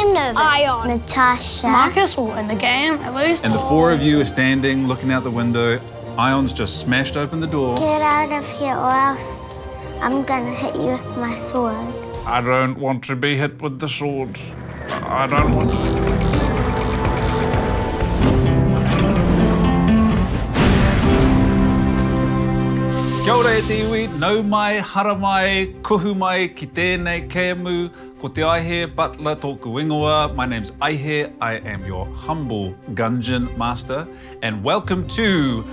game, Nova. Ion. Natasha. Marcus, or in the game, at least. And the four of you are standing, looking out the window. Ion's just smashed open the door. Get out of here or else I'm gonna hit you with my sword. I don't want to be hit with the sword. I don't want... Kia ora e te iwi, nau mai, hara mai, kuhu mai ki tēnei keiamu, ko te Aihe, butler tōku ingoa. My name's Aihe, I am your humble Gungeon Master, and welcome to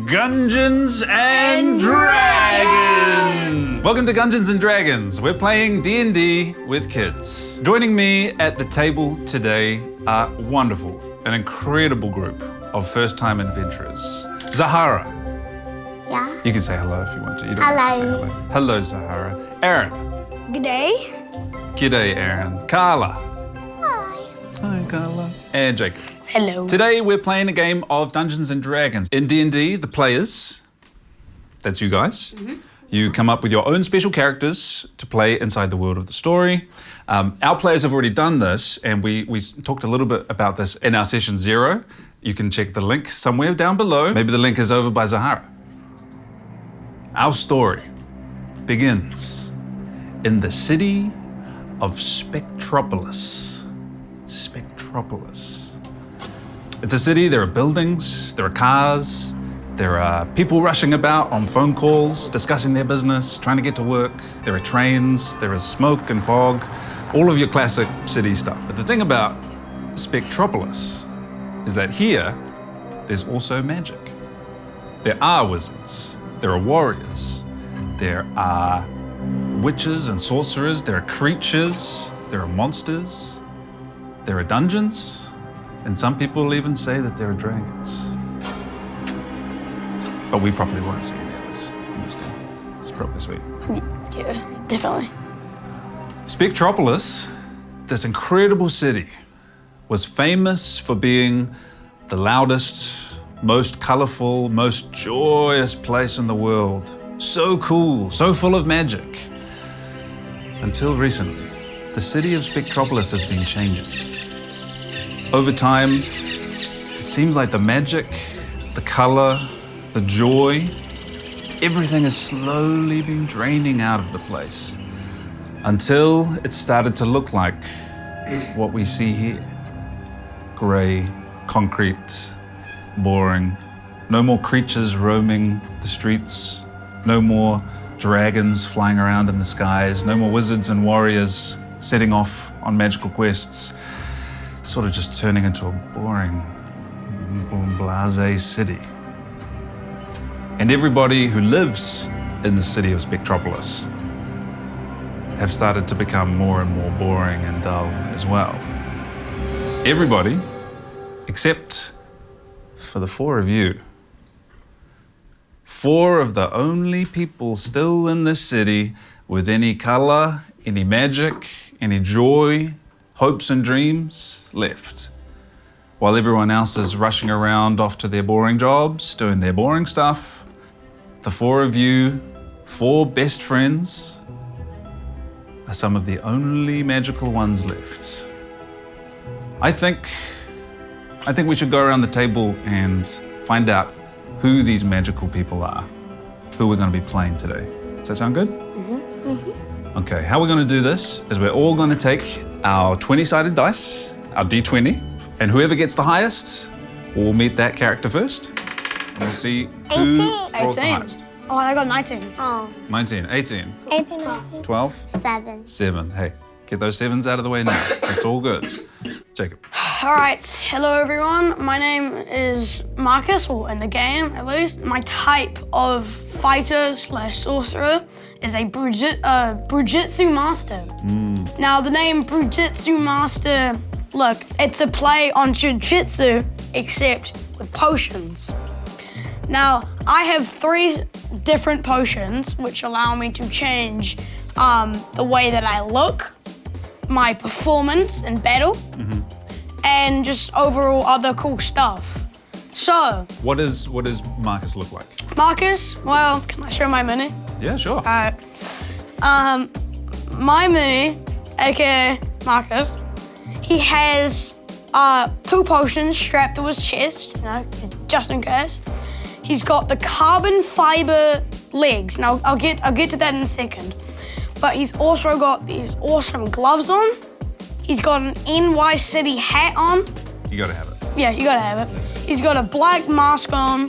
Gungeons and Dragons! Welcome to Gungeons and Dragons. We're playing D&D with kids. Joining me at the table today are wonderful, an incredible group of first-time adventurers. Zahara. Yeah? You can say hello if you want to. You don't have to say Hello. hello. Hello, Zahara. Aaron. G'day. G'day, Aaron. Carla. Hi. Hi, Carla. And Jacob. Hello. Today we're playing a game of Dungeons and Dragons. In D&D, the players, that's you guys, you come up with your own special characters to play inside the world of the story. Our players have already done this, and we talked a little bit about this in our session 0. You can check the link somewhere down below. Maybe the link is over by Zahara. Our story begins in the city of Spektropolis. Spektropolis. It's a city, there are buildings, there are cars, there are people rushing about on phone calls, discussing their business, trying to get to work. There are trains, there is smoke and fog, all of your classic city stuff. But the thing about Spektropolis is that here, there's also magic. There are wizards, there are warriors, there are witches and sorcerers, there are creatures, there are monsters, there are dungeons, and some people even say that there are dragons. But we probably won't see any of this in this game. It's probably sweet. Yeah, definitely. Spektropolis, this incredible city, was famous for being the loudest, most colorful, most joyous place in the world. So cool, so full of magic. Until recently, the city of Spektropolis has been changing. Over time, it seems like the magic, the color, the joy, everything has slowly been draining out of the place until it started to look like what we see here. Gray, concrete, boring. No more creatures roaming the streets. No more dragons flying around in the skies. No more wizards and warriors setting off on magical quests. Sort of just turning into a boring, blasé city. And everybody who lives in the city of Spektropolis have started to become more and more boring and dull as well. Everybody, except for the 4 of you. 4 of the only people still in this city with any color, any magic, any joy, hopes and dreams left. While everyone else is rushing around off to their boring jobs, doing their boring stuff, the 4 of you, 4 best friends, are some of the only magical ones left. I think we should go around the table and find out who these magical people are, who we're going to be playing today. Does that sound good? Okay, how we're going to do this is we're all going to take our 20-sided dice, our D20, and whoever gets the highest will meet that character first. And we'll see who rolls the 18. highest. Oh, I got 19. Oh. 19, 18, 18, 12, 7. 7. Hey, get those 7s out of the way now. It's all good. Jacob. All right, hello everyone. My name is Marcus, or in the game at least. My type of fighter/sorcerer is a Brujitsu Master. Now the name Brujitsu Master, look, it's a play on Jujitsu, except with potions. Now, I have 3 different potions which allow me to change the way that I look, my performance in battle, and just overall other cool stuff. So, What does Marcus look like? Marcus, well, can I show my mini? Yeah, sure. Alright. My mini, aka Marcus, he has 2 potions strapped to his chest, just in case. He's got the carbon fiber legs. Now, I'll get to that in a second. But he's also got these awesome gloves on. He's got an NY City hat on. You gotta have it. Yeah, you gotta have it. He's got a black mask on,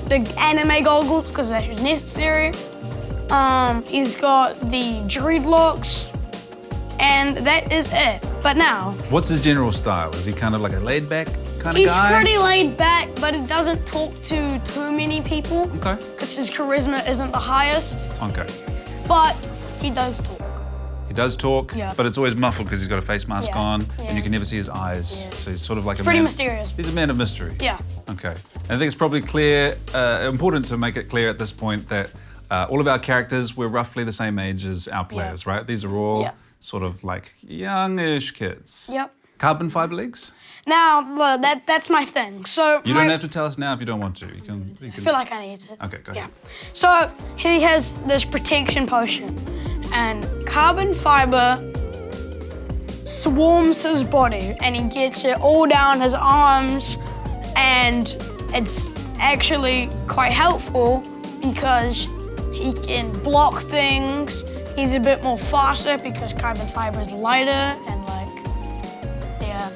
the anime goggles, because that's just necessary. He's got the dreadlocks, and that is it. But now... What's his general style? Is he kind of like a laid-back kind of He's guy? pretty laid back, but he doesn't talk to too many people. Okay. Because his charisma isn't the highest. Okay. But he does talk. He does talk, Yeah. but it's always muffled because he's got a face mask on, and Yeah. you can never see his eyes. Yeah. So he's sort of like Pretty mysterious. He's a man of mystery. Yeah. Okay. And I think it's probably clear, important to make it clear at this point that all of our characters, we're roughly the same age as our players, right? These are all Yeah. sort of like youngish kids. Yep. Carbon fiber legs? Now, well, that's my thing. So You don't have to tell us now if you don't want to. You can. I feel like I need to. Okay, go ahead. Yeah. So he has this protection potion, and carbon fiber swarms his body, and he gets it all down his arms, and it's actually quite helpful because he can block things. He's a bit more faster because carbon fiber is lighter and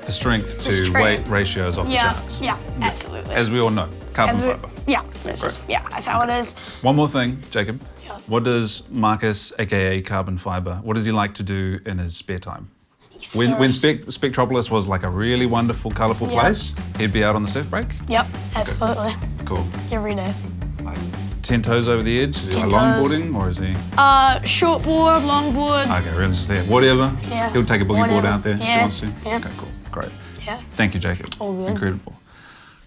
The strength The to strength. weight ratio is off the charts. Yeah, absolutely. As we all know, carbon fiber. Yeah, that's how it is. One more thing, Jacob. Yeah. What does Marcus, aka Carbon Fiber, what does he like to do in his spare time? He's When so- Spektropolis was like a really wonderful, colourful Yeah. place, he'd be out on the surf break? Yep, absolutely. Cool. Every day. Like 10 toes over the edge? Is he 10 like toes. longboarding or is he? Shortboard, longboard. Okay, really just there. Whatever. Yeah. He'll take a boogie board Whatever. out there if he Yeah. wants to. Yeah. Okay, cool. Great. Yeah. Thank you, Jacob. All good. Incredible.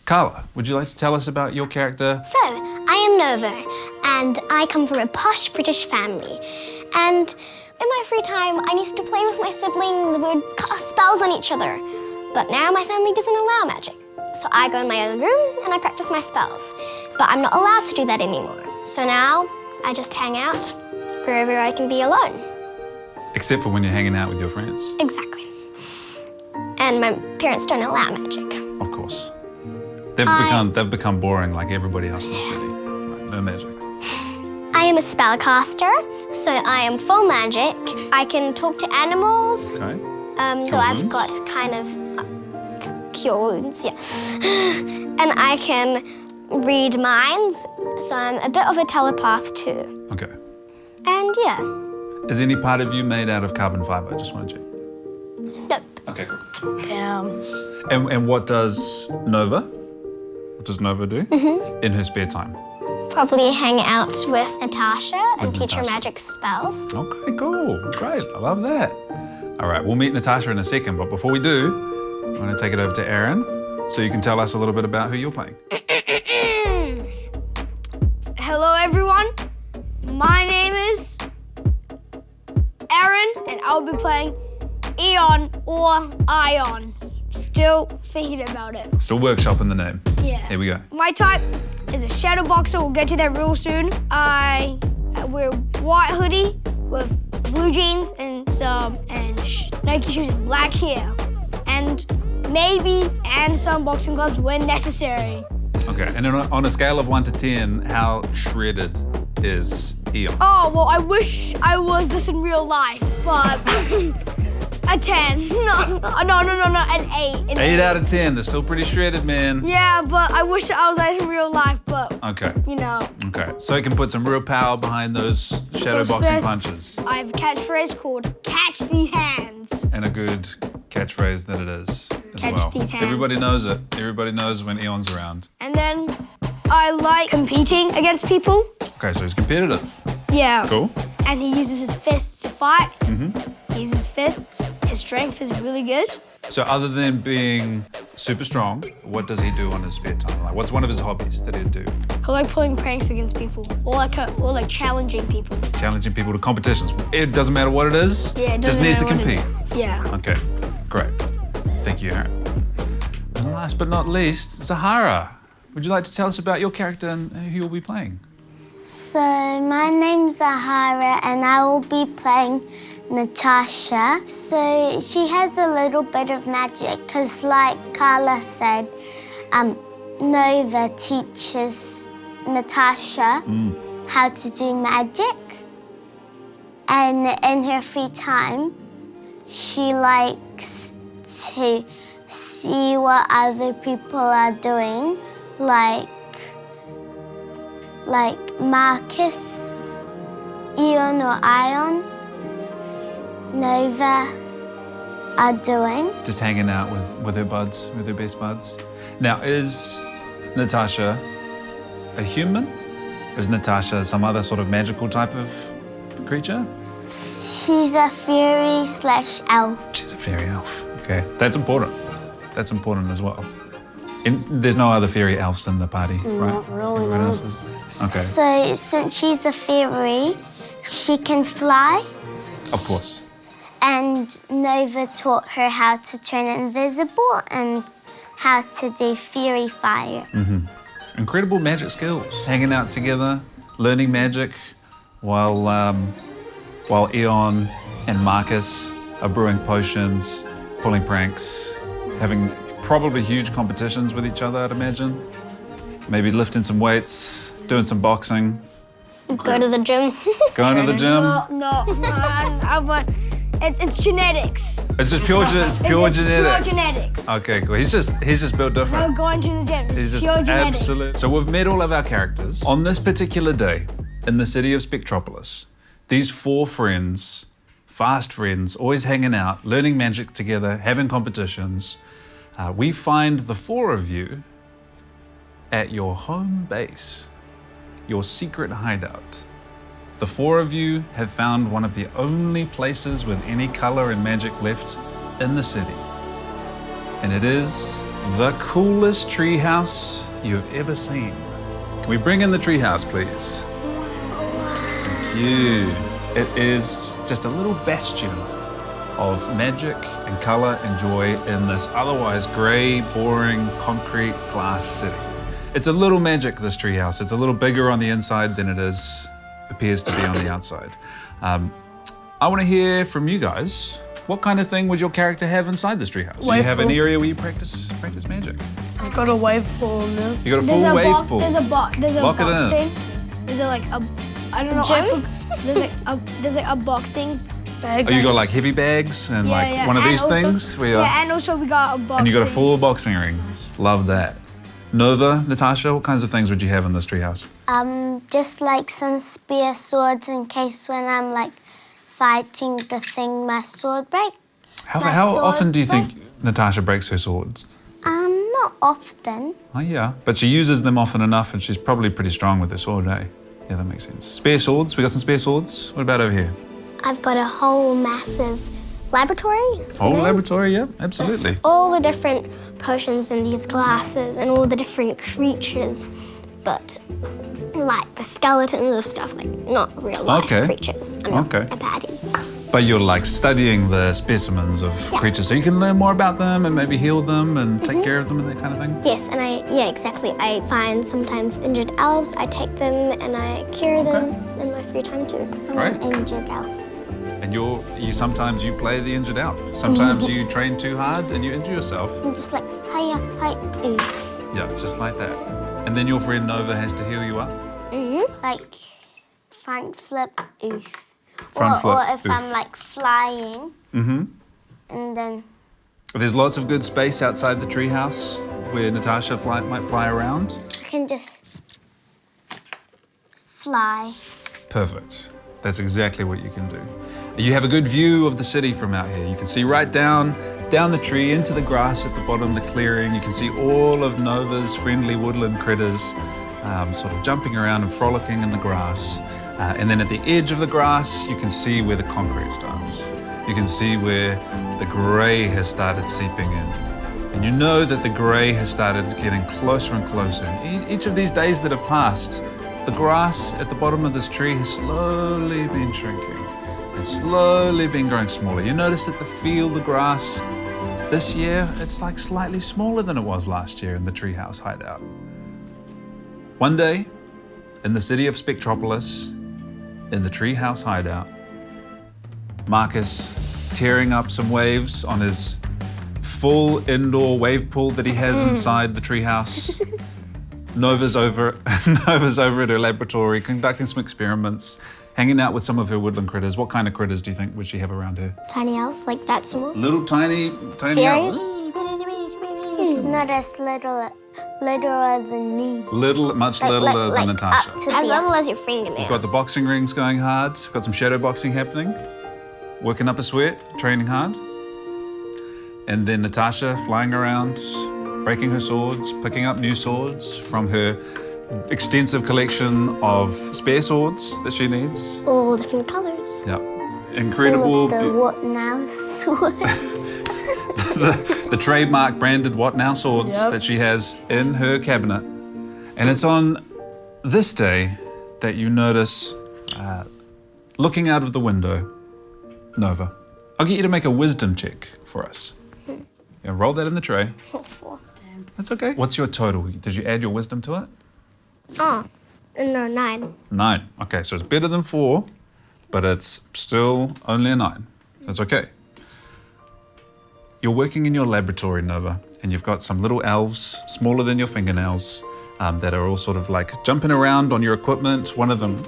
Carla, would you like to tell us about your character? So, I am Nova, and I come from a posh British family. And in my free time, I used to play with my siblings. We would cast spells on each other. But now my family doesn't allow magic. So I go in my own room and I practice my spells. But I'm not allowed to do that anymore. So now I just hang out wherever I can be alone. Except for when you're hanging out with your friends, Exactly. And my parents don't allow magic. of course. They've become boring like everybody else in the city. Right, no magic. I am a spellcaster, so I am full magic. I can talk to animals. Okay. So Cure I've wounds? got kind of cure wounds, yeah. And I can read minds, so I'm a bit of a telepath too. Okay. And yeah, Is any part of you made out of carbon fiber? I just want to check. nope. Okay, cool. Damn. And what does Nova do in her spare time? Probably hang out with Natasha and With teach her Natasha. magic spells. Okay, cool. Great. I love that. All right, we'll meet Natasha in a second, but before we do, I'm going to take it over to Aaron so you can tell us a little bit about who you're playing. Hello, everyone. My name is Aaron, and I'll be playing Eon or Ion. Still thinking about it. Still workshopping the name. Yeah. Here we go. My type is a shadow boxer. We'll get to that real soon. I wear white hoodie with blue jeans and Nike shoes and black hair, and some boxing gloves when necessary. Okay, and then on a scale of 1 to 10, how shredded is Eon? Oh, well, I wish I was this in real life, but a 10. No, an 8. 8 out of 10. They're still pretty shredded, man. Yeah, but I wish I was that in real life, but, Okay. you know. Okay, so you can put some real power behind those shadow Those boxing fists. punches. I have a catchphrase called Catch These Hands. And a good catchphrase that it is as Catch well. these hands. Everybody knows it. Everybody knows when Eon's around. And then I like competing against people. Okay, so he's competitive. Yeah. Cool. And he uses his fists to fight. He uses fists. His strength is really good. So other than being super strong, what does he do on his spare time? Like, what's one of his hobbies that he'd do? I like pulling pranks against people, or like challenging people. Challenging people to competitions. It doesn't matter what it is. Yeah, it just doesn't needs to matter what it compete. is. Yeah. Okay, great. Thank you, Aaron. And last but not least, Zahara. Would you like to tell us about your character and who you'll be playing? So, my name's Zahara, and I will be playing Natasha. So she has a little bit of magic because like Carla said, Nova teaches Natasha how to do magic. And in her free time, she likes to see what other people are doing, like Marcus, Eon or Ion, Nova are doing. Just hanging out with her buds, with her best buds. Now, is Natasha a human? Is Natasha some other sort of magical type of creature? She's a fairy/elf. She's a fairy elf. Okay, that's important. That's important as well. There's no other fairy elves in the party, right? Not really, Everyone no. else is? Okay, So since she's a fairy, she can fly. of course. And Nova taught her how to turn invisible and how to do fairy fire. Incredible magic skills. Hanging out together, learning magic, while Eon and Marcus are brewing potions, pulling pranks, having probably huge competitions with each other, I'd imagine. Maybe lifting some weights, doing some boxing, Go to the gym. going to the gym. No, it's genetics. It's just pure, It's pure pure genetics. genetics. Okay, cool. He's just built different. No going to the gym. He's It's just pure genetics. absolute. So we've met all of our characters. On this particular day, in the city of Spektropolis, these 4 friends, fast friends, always hanging out, learning magic together, having competitions. We find the 4 of you at your home base, your secret hideout. The 4 of you have found one of the only places with any color and magic left in the city. And it is the coolest treehouse you've ever seen. Can we bring in the treehouse, please? Thank you. It is just a little bastion of magic and color and joy in this otherwise gray, boring, concrete glass city. It's a little magic, this treehouse. It's a little bigger on the inside than it appears to be on the outside. I want to hear from you guys. What kind of thing would your character have inside this treehouse? Do you have an Wave pool. area where you practice magic? I've got a wave pool now. You got a full wave pool. There's a Lock it in. boxing. There's I don't know. Gym? There's like a boxing bag. Oh, you got like heavy bags and like one of And these also- things? Where Yeah, and also we got a boxing. and you got a full boxing ring. Love that. Nova, Natasha, what kinds of things would you have in this treehouse? Just like some spear swords in case when I'm like fighting the thing my sword breaks. How sword often do you think break? Natasha breaks her swords? Not often. Oh yeah, but she uses them often enough and she's probably pretty strong with her sword, eh? Yeah, that makes sense. Spare swords, we got some spare swords. What about over here? I've got a whole massive laboratory. Oh, laboratory, yeah, absolutely. All the different potions in these glasses and all the different creatures, but like the skeletons of stuff, like not real life Okay. creatures. I'm not Okay. a baddie. But you're like studying the specimens of Yeah. creatures so you can learn more about them and maybe heal them and take care of them and that kind of thing? Yes, and exactly. I find sometimes injured elves, I take them and I cure them in my free time too. Great. Injured elf. And sometimes you play the injured elf. Sometimes you train too hard and you injure yourself. I'm just like, hiya, hi, oof. Yeah, just like that. And then your friend Nova has to heal you up. Like, front flip, oof. Front flip, Or if oof. I'm like flying. And then, There's lots of good space outside the treehouse where Natasha might fly around. I can just fly. Perfect. That's exactly what you can do. You have a good view of the city from out here. You can see right down the tree into the grass at the bottom, the clearing. You can see all of Nova's friendly woodland critters sort of jumping around and frolicking in the grass. And then at the edge of the grass, you can see where the concrete starts. You can see where the grey has started seeping in. And you know that the grey has started getting closer and closer. And each of these days that have passed, the grass at the bottom of this tree has slowly been shrinking. It's slowly been growing smaller. You notice that the field, the grass, this year, it's like slightly smaller than it was last year in the treehouse hideout. One day, in the city of Spektropolis, in the treehouse hideout, Marcus tearing up some waves on his full indoor wave pool that he has inside the treehouse. Nova's over at her laboratory conducting some experiments, hanging out with some of her woodland critters. What kind of critters do you think would she have around her? Tiny owls, like that small. Little tiny Fairies? owls. Not as littler than me. Much littler than Natasha. Up to As the level as your fingernail. You've got the boxing rings going hard. Got some shadow boxing happening. Working up a sweat, training hard. And then Natasha flying around, breaking her swords, picking up new swords from her extensive collection of spare swords that she needs. All different colors. Yeah. Incredible. The what now swords. the trademark branded What Now swords that she has in her cabinet. And it's on this day that you notice, looking out of the window, Nova, I'll get you to make a wisdom check for us. Yeah, roll that in the tray. Four. That's okay. What's your total? Did you add your wisdom to it? Oh, no, 9. 9. Okay, so it's better than 4, but it's still only a 9. That's okay. You're working in your laboratory, Nova, and you've got some little elves, smaller than your fingernails, that are all sort of like jumping around on your equipment. One of them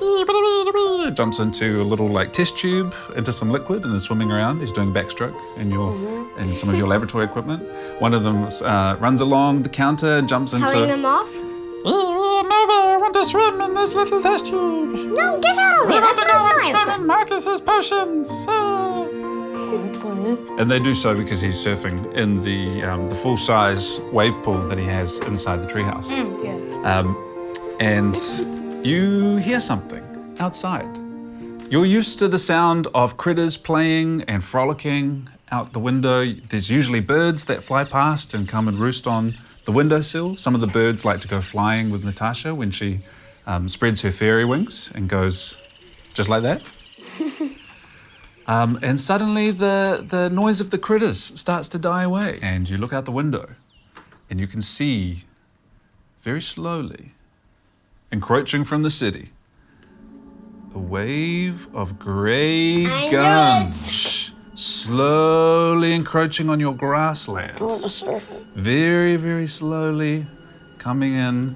jumps into a little like test tube, into some liquid, and is swimming around. He's doing backstroke in some of your laboratory equipment. One of them runs along the counter and jumps Telling into... them off? Oh, Nova, I want to swim in this little test tube. No, get out of there. That's not science. Marcus's potions. And they do so because he's surfing in the full-size wave pool that he has inside the treehouse. And you hear something outside. You're used to the sound of critters playing and frolicking out the window. There's usually birds that fly past and come and roost on the windowsill. Some of the birds like to go flying with Natasha when she spreads her fairy wings and goes just like that. And suddenly the noise of the critters starts to die away. And you look out the window and you can see very slowly, encroaching from the city, a wave of grey gunge slowly encroaching on your grassland. I want to surf it. Very, very slowly coming in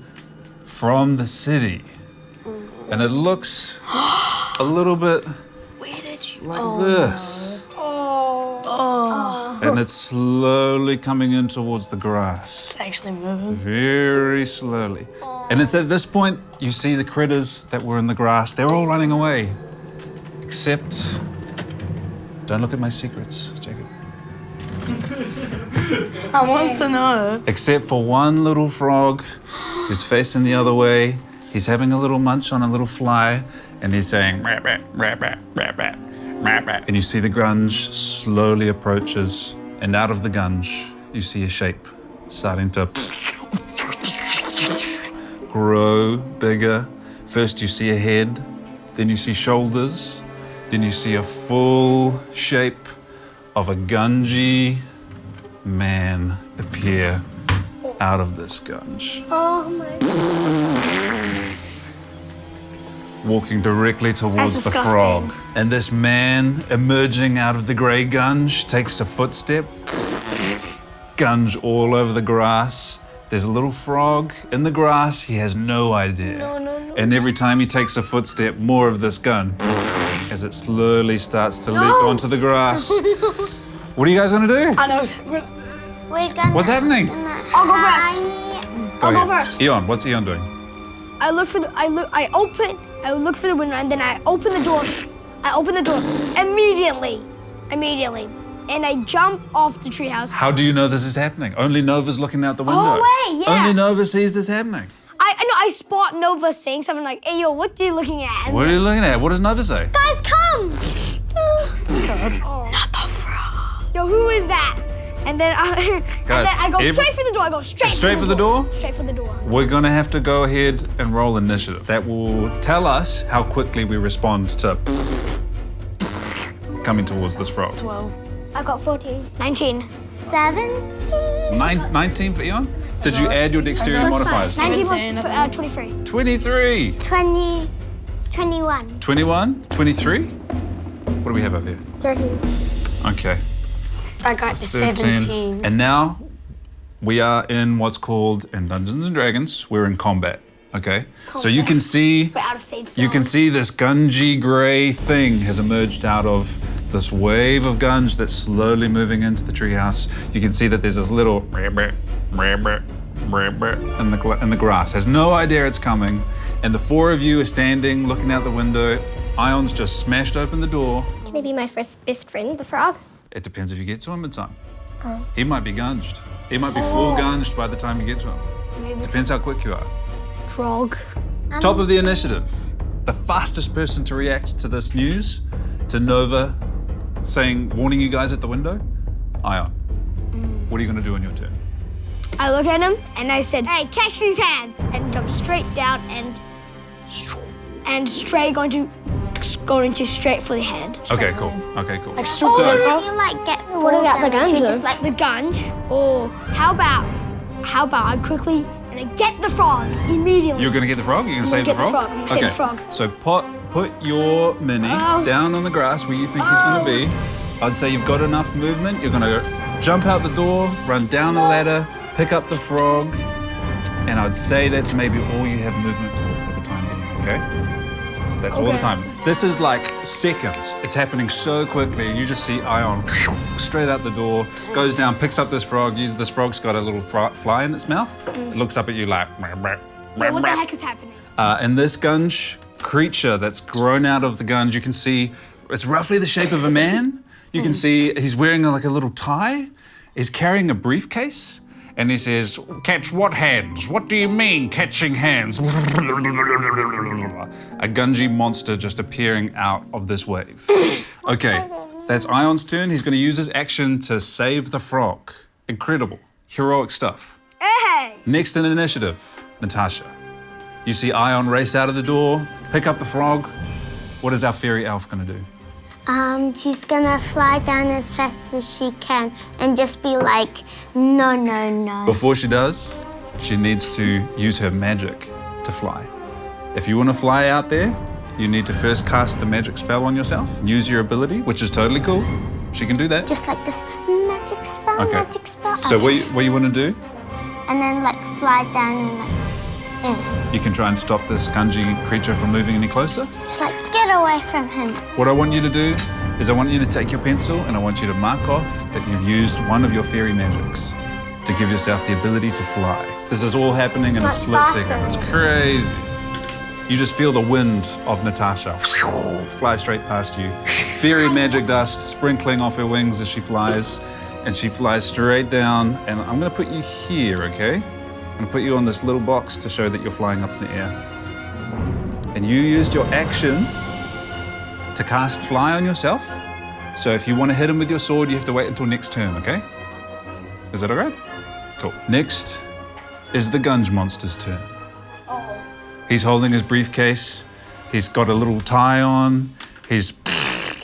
from the city. And it looks a little bit like this. And it's slowly coming in towards the grass. It's actually moving. Very slowly. And it's at this point you see the critters that were in the grass. They're all running away. Except, don't look at my secrets, Jacob. I want to know. Except for one little frog who's facing the other way. He's having a little munch on a little fly, and he's saying, "Rap, rap, rap, rap, rap, rap, rap, rap." And you see the gunge slowly approaches, and out of the gunge, you see a shape starting to grow bigger. First you see a head, then you see shoulders, then you see a full shape of a gungy man appear out of this gunge. Oh my God. Walking directly towards the disgusting. frog. And this man emerging out of the grey gunge takes a footstep. Gunge all over the grass. There's a little frog in the grass. He has no idea. No. And every time he takes a footstep, more of this gun as it slowly starts to leak onto the grass. What are you guys gonna do? I know. We're gonna. What's happening? I'll go first. Go go first. Eon, what's Eon doing? I look for the. I look for the window, and then I open the door. I open the door immediately, and I jump off the treehouse. How do you know this is happening? Only Nova's looking out the window. wait, yeah. Only Nova sees this happening. I know I spot Nova saying something like, "Hey, yo, what are you looking at?" And What are you looking at? What does Nova say? Guys, come! Not the frog. Yo, who is that? And then I go straight for the door. I go straight for the door. Straight for the door. We're gonna have to go ahead and roll initiative. That will tell us how quickly we respond to coming towards this frog. 12. I got 14. 19. 17. 19 for Eon? Did you add your dexterity Plus modifiers? 19 17. plus 23. 23. 21. 21? 23? What do we have over here? 13. Okay. I got to 13. 17. And now we are in what's called, in Dungeons and Dragons, we're in combat. Okay? So you can see We're out of safe you can see this gungy grey thing has emerged out of this wave of gunge that's slowly moving into the treehouse. You can see that there's this little in the grass. Has no idea it's coming. And the four of you are standing, looking out the window. Ion's just smashed open the door. Can he be my first best friend, the frog? It depends if you get to him in time. He might be gunged. He might be full gunged by the time you get to him. Depends how quick you are. Frog. Top of the initiative. The fastest person to react to this news, to Nova warning you guys at the window, Ion. What are you going to do on your turn? I look at him and I said, "Hey, catch these hands!" and jump straight down and straight going to straight for the head. Okay, cool. Okay, cool. Like So, super If you like get What about the gunge? Just like the gunge. Or how about I quickly and I get the frog immediately. you're going to get the frog? You're going to save the get the frog? frog. I'm gonna save the frog. So put your mini down on the grass where you think he's going to be. I'd say you've got enough movement. You're going to jump out the door, run down the ladder, pick up the frog, and I'd say that's maybe all you have movement for the time being, okay? That's all the time. This is like seconds. It's happening so quickly. You just see Ion straight out the door, goes down, picks up this frog. This frog's got a little fly in its mouth. It looks up at you like... What the heck is happening? And this gunge creature that's grown out of the gunge, you can see it's roughly the shape of a man. You can see he's wearing like a little tie. He's carrying a briefcase. And he says, "Catch what hands? What do you mean, catching hands?" A gungy monster just appearing out of this wave. Okay, that's Ion's turn. He's going to use his action to save the frog. Incredible. Heroic stuff. Hey! Next in initiative, Natasha. You see Ion race out of the door, pick up the frog. What is our fairy elf going to do? She's gonna fly down as fast as she can and just be like, no, no, no. Before she does, she needs to use her magic to fly. If you want to fly out there, you need to first cast the magic spell on yourself, use your ability, which is totally cool. She can do that. Just like this magic spell, Okay. magic spell. So Okay. what you want to do, And then like fly down and like, you can try and stop this gungy creature from moving any closer. just like get away from him. What I want you to do is I want you to take your pencil and I want you to mark off that you've used one of your fairy magics to give yourself the ability to fly. This is all happening in a split second. It's crazy. You just feel the wind of Natasha fly straight past you. Fairy magic dust sprinkling off her wings as she flies, and she flies straight down. And I'm gonna put you here, okay? I'm gonna put you on this little box to show that you're flying up in the air. And you used your action to cast fly on yourself. So if you want to hit him with your sword, you have to wait until next turn, okay? Is that all right? Cool. Next is the gunge monster's turn. He's holding his briefcase. He's got a little tie on. He's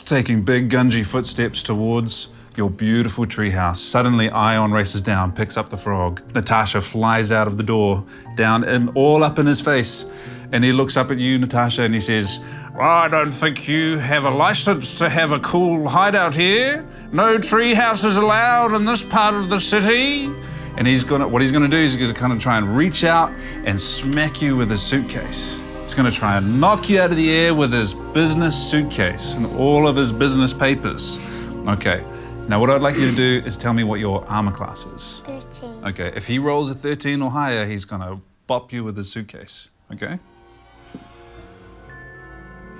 taking big gungy footsteps towards your beautiful treehouse. Suddenly, Ion races down, picks up the frog. Natasha flies out of the door, down and all up in his face. And he looks up at you, Natasha, and he says, "I don't think you have a license to have a cool hideout here. No tree houses allowed in this part of the city." And what he's gonna do is he's gonna kind of try and reach out and smack you with his suitcase. He's gonna try and knock you out of the air with his business suitcase and all of his business papers. Okay, now what I'd like you to do is tell me what your armor class is. 13. Okay, if he rolls a 13 or higher, he's gonna bop you with his suitcase, okay?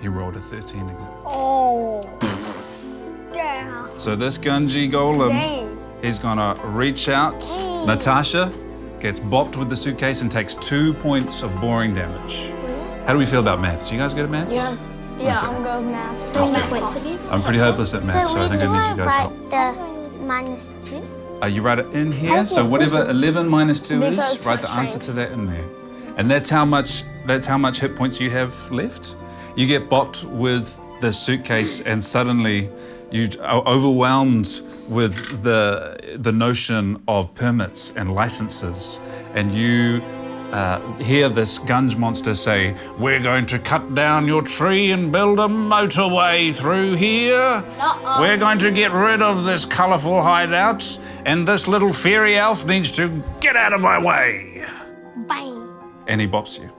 He rolled a 13. Oh. Damn. So this gungy golem, Dang. he's gonna reach out. Natasha gets bopped with the suitcase and takes 2 points of boring damage. How do we feel about maths? You guys good at maths? Yeah, Okay. I'm gonna go with maths. That's good. I'm pretty hopeless at maths, so I think I need you guys' help. write the -2. You write it in here, so whatever 11 minus 2 is, Because write the answer to that in there. And that's how much hit points you have left. You get bopped with the suitcase and suddenly you are overwhelmed with the notion of permits and licenses, and you hear this gunge monster say, "We're going to cut down your tree and build a motorway through here. We're going to get rid of this colourful hideout, and this little fairy elf needs to get out of my way." Bang. And he bops you.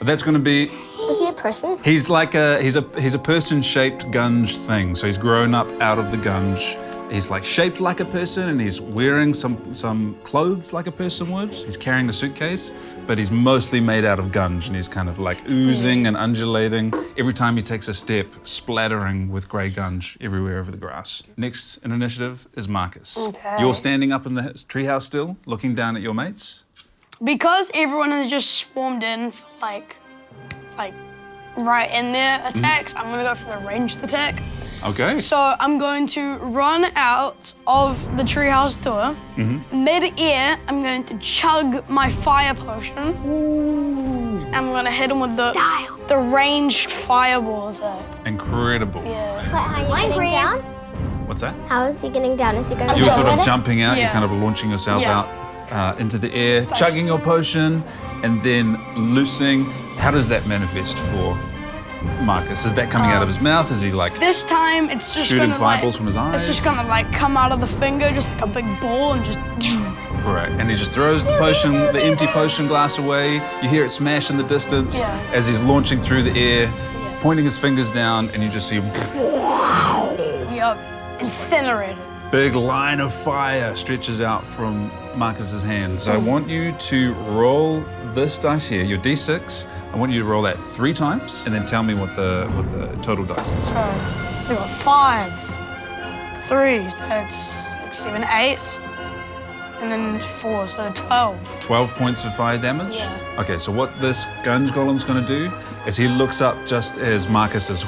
That's going to be. Is he a person? He's like he's a person-shaped gunge thing. So he's grown up out of the gunge. He's like shaped like a person, and he's wearing some clothes like a person would. He's carrying a suitcase, but he's mostly made out of gunge, and he's kind of like oozing and undulating. Every time he takes a step, splattering with grey gunge everywhere over the grass. Next in initiative is Marcus. Okay. You're standing up in the treehouse still, looking down at your mates. Because everyone has just swarmed in for like right in their attacks, I'm gonna go for the ranged attack. Okay. So I'm going to run out of the treehouse door. Mid-air, I'm going to chug my fire potion. I'm gonna hit him with the ranged fireball attack. Incredible. Yeah. Wait, how are you getting down? What's that? How is he getting down? Is he going You're sort of it? jumping out, you're Yeah. kind of launching yourself Yeah. out into the air, chugging your potion, and then loosing. How does that manifest for Marcus? Is that coming out of his mouth? Is he like This time, it's just shooting gonna fireballs from his eyes? It's just gonna like come out of the finger, just like a big ball, and just. Correct. And he just throws the potion, the empty potion glass away. You hear it smash in the distance Yeah. as he's launching through the air, pointing his fingers down, and you just see Yup, incinerated. big line of fire stretches out from Marcus's hands. So I want you to roll this dice here, your D6. I want you to roll that 3 times, and then tell me what the total dice is. So we got 5, 3, so that's 6, 7, 8, and then 4, so 12. 12 points of fire damage? Yeah. Okay, so what this gunge golem's gonna do is he looks up just as Marcus is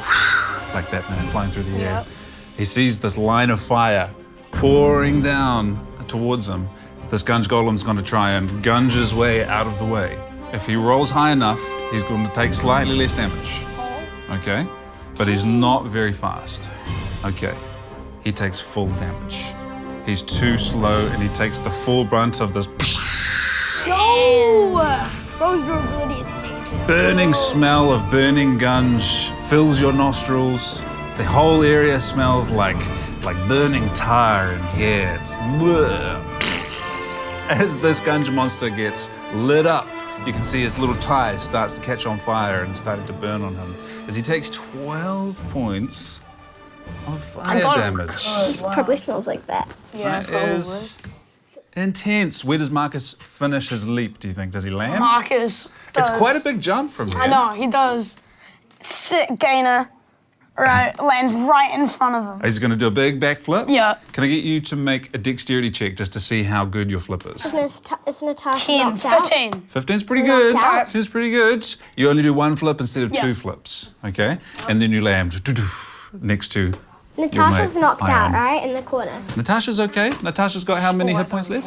like Batman flying through the air. Yep. He sees this line of fire pouring down towards him. This gunge golem's gonna try and gunge his way out of the way. If he rolls high enough, he's going to take slightly less damage. Okay? But he's not very fast. Okay. He takes full damage. He's too slow, and he takes the full brunt of this No! Rose durability is negative. burning smell of burning gunge fills your nostrils. The whole area smells like burning tar in here. It's bleh. As this gunge monster gets lit up, you can see his little tie starts to catch on fire and starting to burn on him as he takes 12 points of fire damage. He probably smells like that. Yeah, That is intense. Where does Marcus finish his leap, do you think? Does he land? Marcus It's does. quite a big jump from here. I know, he does. Sick gainer. Right, lands right in front of him. He's going to do a big backflip? Yeah. Can I get you to make a dexterity check just to see how good your flip is? Is Natasha 10, knocked out? 15. 15's pretty good. Knocked out. 15's pretty good. You only do 1 flip instead of Yeah. 2 flips, okay? And then you land next to Natasha's mate, knocked out, Ion. right? In the corner. Natasha's okay. Natasha's got how many hit points left?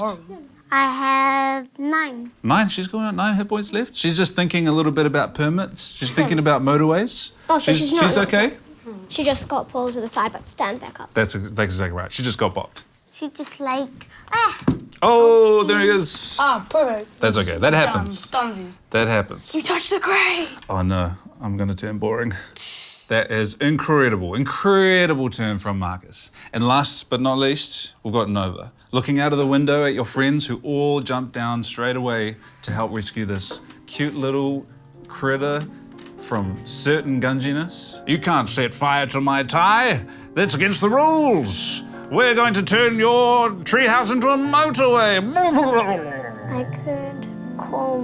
I have 9. 9. She's got 9 hit points left. She's just thinking a little bit about permits. She's thinking about motorways. Oh, so she's not- okay. She just got pulled to the side, but stand back up. That's exactly right. She just got bopped. She just like, Oh, there he is. Ah, perfect. That's okay. That happens. Dunsies. That happens. You touched the grey. Oh no, I'm going to turn boring. That is incredible. Incredible turn from Marcus. And last but not least, we've got Nova. Looking out of the window at your friends who all jumped down straight away to help rescue this cute little critter from certain gunginess. You can't set fire to my tie. That's against the rules. We're going to turn your treehouse into a motorway. I could call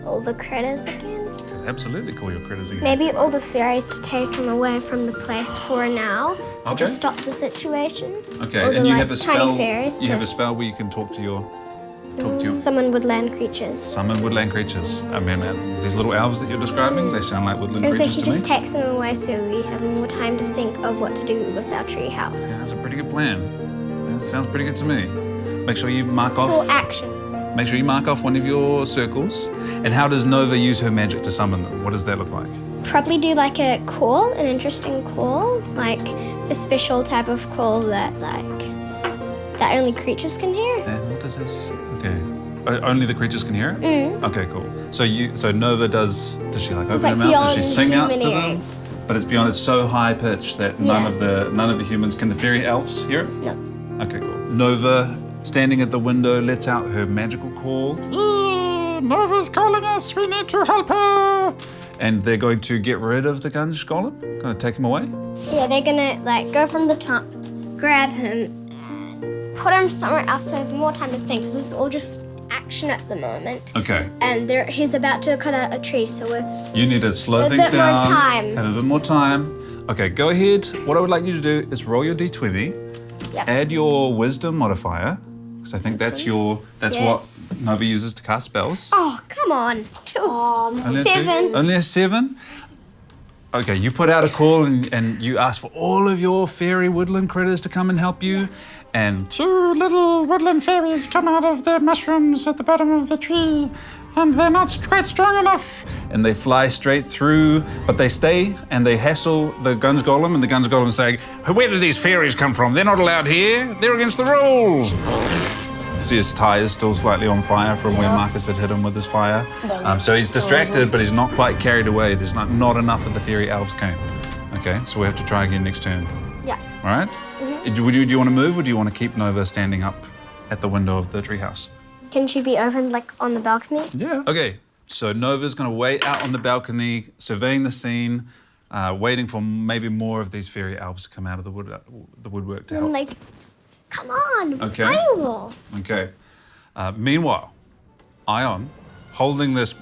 all the critters again. You could absolutely call your critters again. Maybe all the fairies to take them away from the place for now to Okay. just stop the situation. Okay, Or the, and you like, have a tiny spell. fairies You to- have a spell where you can talk to your Summon woodland creatures. summon woodland creatures. I mean, these little elves that you're describing, they sound like woodland And so creatures she to just me. takes them away so we have more time to think of what to do with our tree house. That's a pretty good plan. That sounds pretty good to me. Make sure you mark It's all off. action. Make sure you mark off one of your circles. And how does Nova use her magic to summon them? What does that look like? Probably do like a call, an interesting call, like a special type of call that only creatures can hear. And what does this? Okay. Only the creatures can hear it? Okay, cool. So Nova does she like open like her mouth? Does she beyond sing out to human them? hearing. But it's beyond, it's so high pitched that none of the humans, can the fairy elves hear it? No. Okay, cool. Nova, standing at the window, lets out her magical call. Nova's calling us, we need to help her. And they're going to get rid of the Gunge Golem, going to take him away. Yeah, they're gonna like go from the top, grab him, and put him somewhere else so I have more time to think, because it's all just action at the moment. Okay. And he's about to cut out a tree, so You need to slow A things bit more down. time. Have a bit more time. Okay, go ahead. What I would like you to do is roll your d20. Yeah. Add your wisdom modifier, because I think that's Yes. what Nova uses to cast spells. Oh, come on. Only a two? 7. Only a 7? Okay, you put out a call and you ask for all of your fairy woodland critters to come and help you. And 2 little woodland fairies come out of the mushrooms at the bottom of the tree. And they're not quite strong enough. And they fly straight through, but they stay and they hassle the Gunge Golem. And the Gunge Golem's saying, where did these fairies come from? They're not allowed here. They're against the rules. See his tie is still slightly on fire from where Marcus had hit him with his fire. So he's distracted, but he's not quite carried away. There's not enough of the fairy elves came. Okay, so we have to try again next turn. Yeah. All right? Do you want to move, or do you want to keep Nova standing up at the window of the treehouse? Can she be opened like on the balcony? Yeah. Okay, so Nova's going to wait out on the balcony, surveying the scene, waiting for maybe more of these fairy elves to come out of the woodwork to I'm help. like, come on, Okay. Iowa. Okay. Meanwhile, Ion, holding this,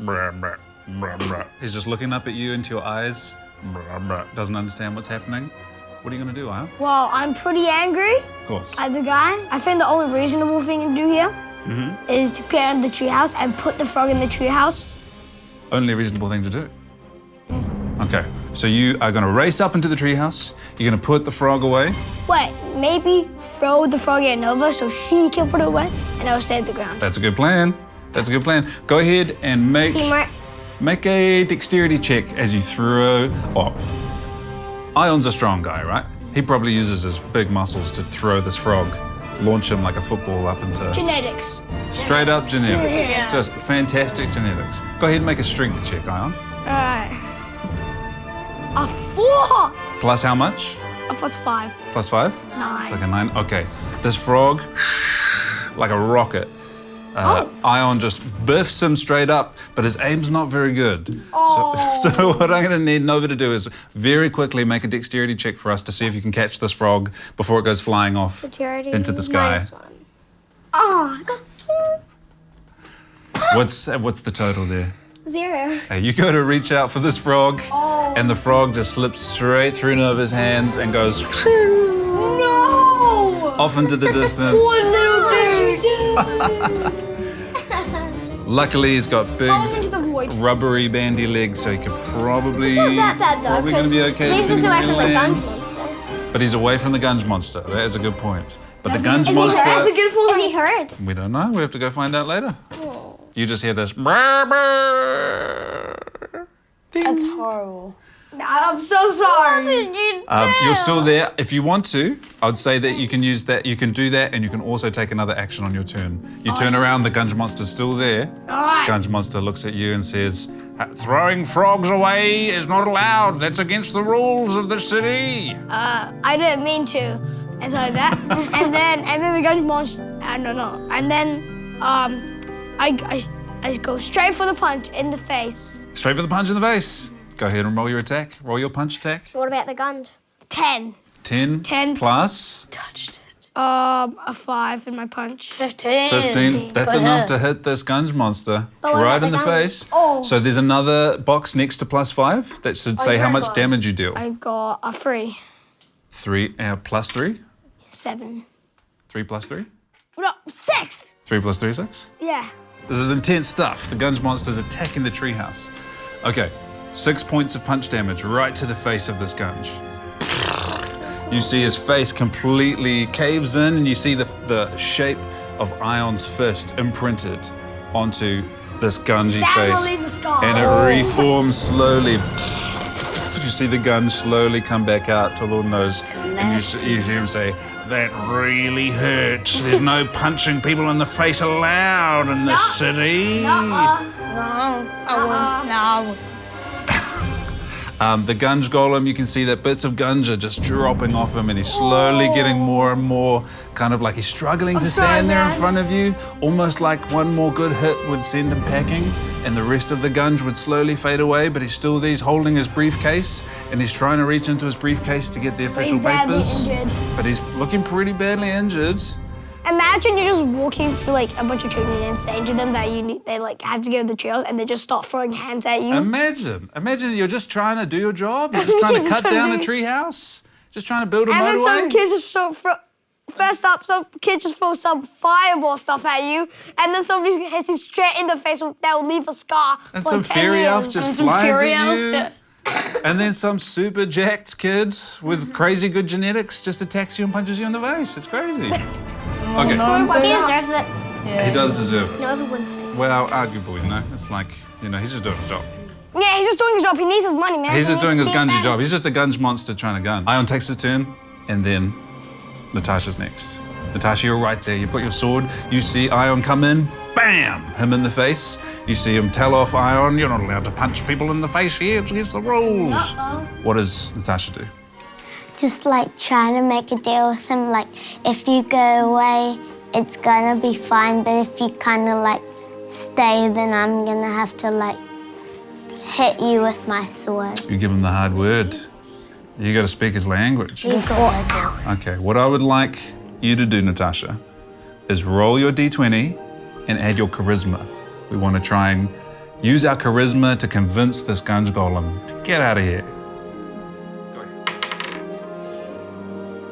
he's just looking up at you into your eyes, doesn't understand what's happening. What are you going to do, Ion? Well, I'm pretty angry Of course. at the guy. I think the only reasonable thing to do here is to get in the treehouse and put the frog in the treehouse. Only reasonable thing to do. Okay, so you are going to race up into the treehouse. You're going to put the frog away. Wait, maybe throw the frog at Nova so she can put it away and I'll stay at the ground. That's a good plan. That's a good plan. Go ahead and Teamwork. make a dexterity check as you throw. Oh, Ion's a strong guy, right? He probably uses his big muscles to throw this frog, launch him like a football up into. Genetics. Straight up genetics. Yeah. Just fantastic genetics. Go ahead and make a strength check, Ion. Alright. A 4! Plus how much? A plus 5. Plus 5? 9. It's like a 9. Okay. This frog, like a rocket. Ion just biffs him straight up, but his aim's not very good. So what I'm going to need Nova to do is very quickly make a dexterity check for us to see if you can catch this frog before it goes flying off Dexterity into the sky. -1. Oh, I got 0. What's the total there? 0. Hey, you go to reach out for this frog, and the frog just slips straight through Nova's hands and goes No! off into the distance. Little dude! Luckily, he's got big, Fall into the void. rubbery, bandy legs, so he could probably Not that bad though, probably going to be okay. at least he's depending away on where from he the lands. Gunge monster. But he's away from the Gunge monster. That is a good point. But the Gunge Is he monster, hurt? That's a good point. Is he hurt? we don't know. We have to go find out later. Oh. You just hear this. That's horrible. I'm so sorry. You're still there. If you want to, I'd say that you can use that. You can do that, and you can also take another action on your turn. You turn around, the Gunge monster's still there. Alright. Gunge monster looks at you and says, "Throwing frogs away is not allowed. That's against the rules of the city." I didn't mean to. And so like that. and then the gunge monster. I don't know. And then I go straight for the punch in the face. Straight for the punch in the face. Go ahead and roll your attack. Roll your punch attack. What about the Gunge? 10. 10. 10. Plus Touched it. A 5 in my punch. 15. 15. That's Good enough hit. to hit this Gunge monster But what right about in the the Gunge? face. Oh. So there's another box next to plus 5 that should say how very much close. damage you deal. I got a 3. 3 plus 3. 7. 3 plus 3. No, 6. 3 plus 3 is 6. Yeah. This is intense stuff. The Gunge monster's attacking the treehouse. Okay, 6 points of punch damage right to the face of this Gunge. You see his face completely caves in, and you see the shape of Ion's fist imprinted onto this Gungy That will face. leave a scar. And it reforms slowly. you see the gun slowly come back out to Lord knows, and you hear him say, "That really hurts. There's no punching people in the face allowed in this city." No, I wouldn't. No, I wouldn't. The gunge golem, you can see that bits of gunge are just dropping off him, and he's slowly getting more and more, kind of like he's struggling to stand there in front of you, almost like one more good hit would send him packing, and the rest of the gunge would slowly fade away, but he's still there, he's holding his briefcase, and he's trying to reach into his briefcase to get the official papers. But he's looking pretty badly injured. Imagine you're just walking through like a bunch of children and saying to them that they like have to go to the trails and they just start throwing hands at you. Imagine you're just trying to do your job. You're just trying to cut down a tree house. Just trying to build a motorway. And then some kids just some kids just throw some fireball stuff at you, and then somebody hits you straight in the face that will leave a scar. And for some 10 fairy years. elf just flies at you. And then some super jacked kid with crazy good genetics just attacks you and punches you in the face. It's crazy. Okay. He deserves it. Yeah. He does deserve it. No, everyone's. Well, arguably, you know. It's like, you know, he's just doing his job. Yeah, he's just doing his job. He needs his money, man. He's just doing his gunge job. He's just a gunge monster trying to gun. Ion takes his turn, and then Natasha's next. Natasha, you're right there. You've got your sword. You see Ion come in, bam, him in the face. You see him tell off Ion, "You're not allowed to punch people in the face here. It's against the rules." What does Natasha do? Just like trying to make a deal with him, like if you go away, it's gonna be fine, but if you kind of like stay, then I'm gonna have to like hit you with my sword. You give him the hard word. You got to speak his language. Okay, what I would like you to do, Natasha, is roll your d20 and add your charisma. We want to try and use our charisma to convince this gunge golem to get out of here.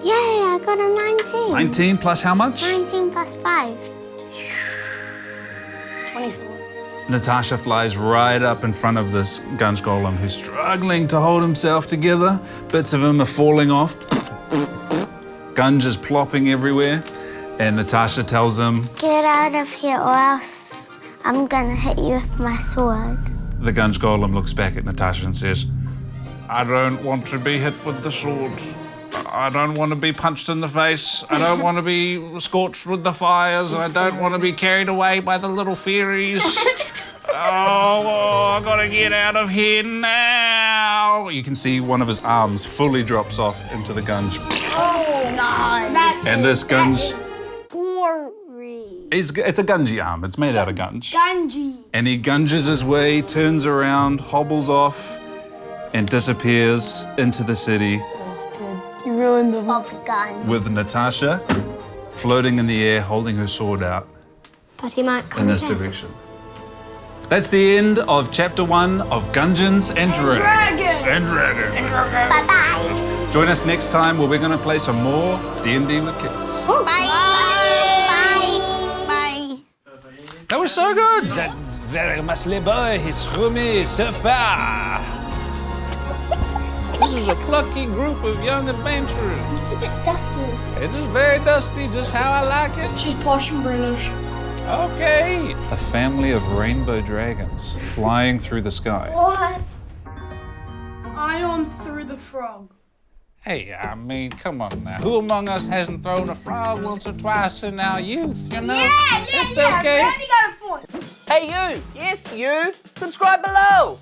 Yay, I got a 19. 19 plus how much? 19 plus 5. 24. Natasha flies right up in front of this gunge golem who's struggling to hold himself together. Bits of him are falling off. Gunge is plopping everywhere. And Natasha tells him, "Get out of here or else I'm gonna hit you with my sword." The gunge golem looks back at Natasha and says, "I don't want to be hit with the sword. I don't want to be punched in the face. I don't want to be scorched with the fires. I don't want to be carried away by the little fairies. Oh, I gotta get out of here now." You can see one of his arms fully drops off into the gunge. Oh, nice. And this gunge, Gory. it's a gungy arm. It's made out of gunge. Gungy. And he gunges his way, turns around, hobbles off, and disappears into the city. You ruined the Gun. With Natasha floating in the air, holding her sword out But he might come in this again. direction. That's the end of chapter 1 of Gungeons and Dragons. Bye-bye. Join us next time where we're going to play some more D&D with kids. Bye. That was so good. That's very much les boys, his roomy so far. This is a plucky group of young adventurers. It's a bit dusty. It is very dusty, just how I like it. She's posh and British. Okay. A family of rainbow dragons flying through the sky. What? Ion threw the frog. Hey, I mean, come on now. Who among us hasn't thrown a frog once or twice in our youth, you know? It's okay. Randy got a point. Hey, you! Yes, you! Subscribe below!